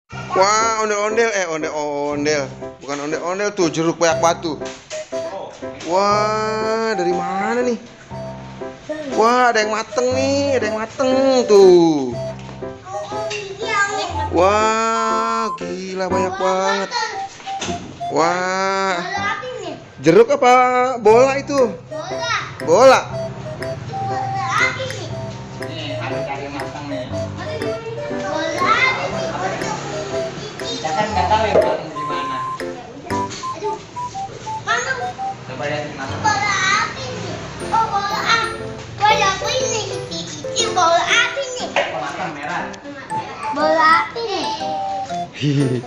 Wah, ondel-ondel, ondel-ondel. Bukan ondel-ondel tuh, jeruk banyak batu. Wah, dari mana nih? Wah, ada yang mateng nih, ada yang mateng tuh. Wah, gila banyak banget. Wah, jeruk apa bola itu? Bola. Nih, ada cari matang nih. Kita kan nggak tahu ya matang di mana. Coba lihat di mana. Bola api nih. Oh, bola api. Bola api nih. Ini bola api nih. Oh, matang merah. Bola api nih. Hihi.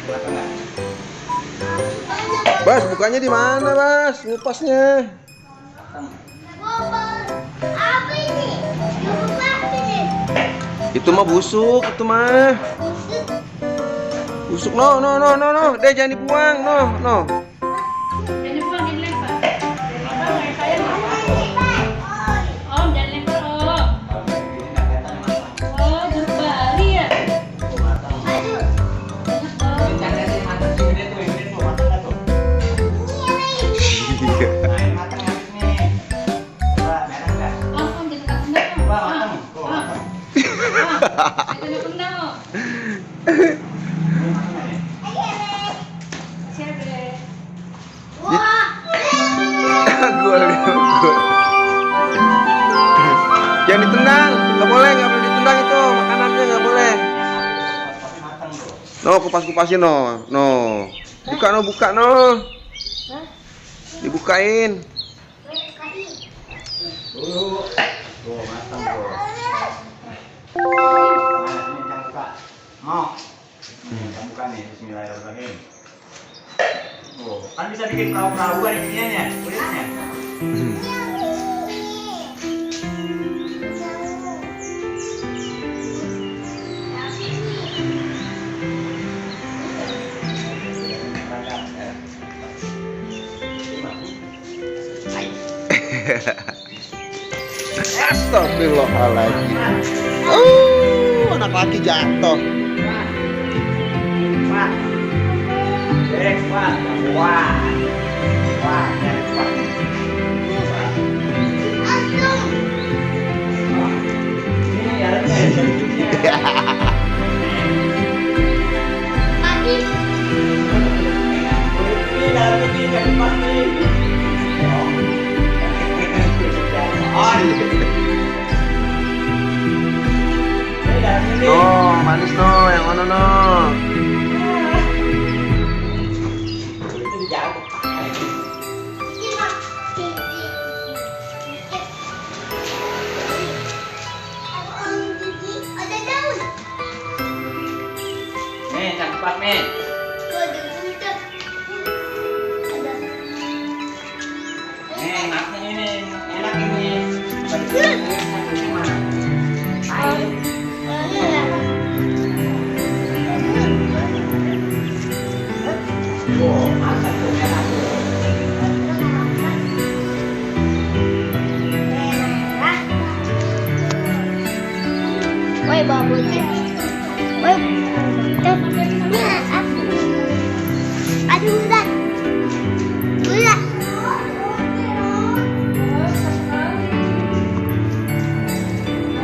Matang nggak? Bas, bukanya di mana, Bas? Ngupasnya. Matang. Bola api nih. Bola api nih. Itu mah busuk, itu mah. Busuk, no. Deh, jangan dibuang, no. Jangan dibuang, dilempar. Dilempar kayak saya. Om, jangan lempar, Om. Kalau kayak gini nggak kelihatan matang. Oh, jeruk bali ya? Tuh matang. Banyak dong. Ini cari aja yang matang sih, gede tuh matang nggak tuh? Nah, ini matang habis nih. Coba merah nggak? Om, jangan kena Om. Wah, matang. Tuh matang. Jangan kena Om. Ini matang nggak nih? Siap deh. Wah. Gua. Jangan ditendang, nggak boleh ditendang itu makanannya nggak boleh. Tapi matang tuh. No, kupas-kupasin no. Buka no. Dibukain. Tuh matang tuh. Mana sini jangan buka. Mau? Jangan buka nih. Bismillahirrahmanirrahim. Oh, kan bisa bikin perahu-perahu kan ininya, kulitnya. Astagfirullahaladzim. Anak laki jatuh. Wah. Dek, wah. Wah. Wah, dari wah. Wah. Ini dalamnya hidupnya. Ini dalamnya tidak pasti. Oh. Ini dalamnya nih. No, manis no, yang mana no. Itu dijauh. Ada daun. Nih, cepat nih. Nih, enaknya ini, enak ini. Satunya mana? Air. Oh, masak tuh enak tuh. Woi, babutnya. Woi. Aduh, udah. Udah.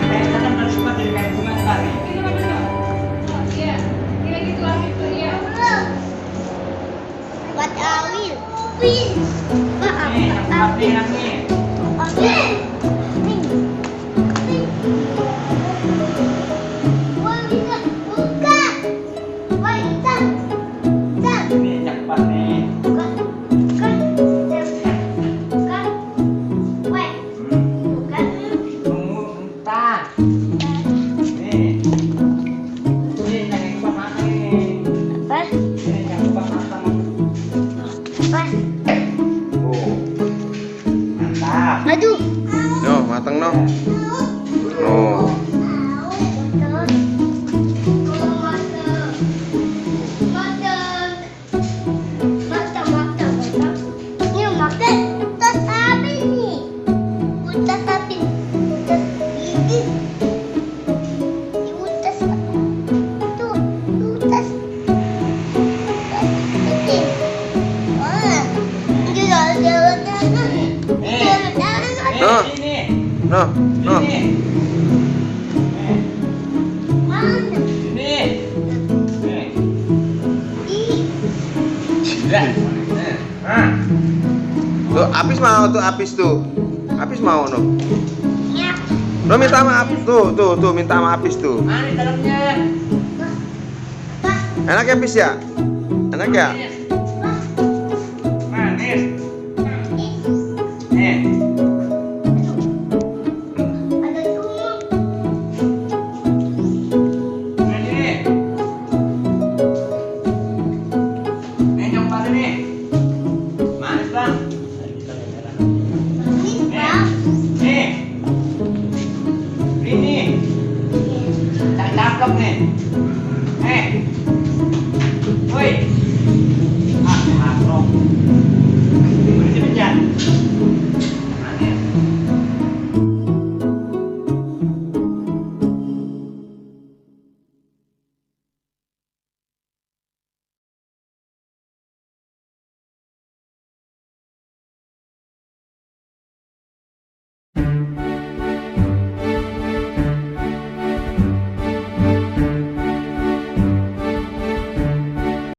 Kayaknya kan harus buat dari kayak bunga ntar nih. Ini mana dong? Iya. Ini gitu lah gitu ya. Buat awil. Win. Nih, yang buat nih, enak nih. Awil. Woi, bisa buka. Woi, Apis mau tuh, Apis tuh. Apis mau no. Ya. No minta maaf tuh, minta maaf Apis tuh. Manis dalamnya. Enak ya Apis ya? Enak ya? Manis. Nih. Ada kumur. Ini. Nih coba nih. Manis bang. Ini bang. Nih. Ini. Cakep nih. Woi. Ah,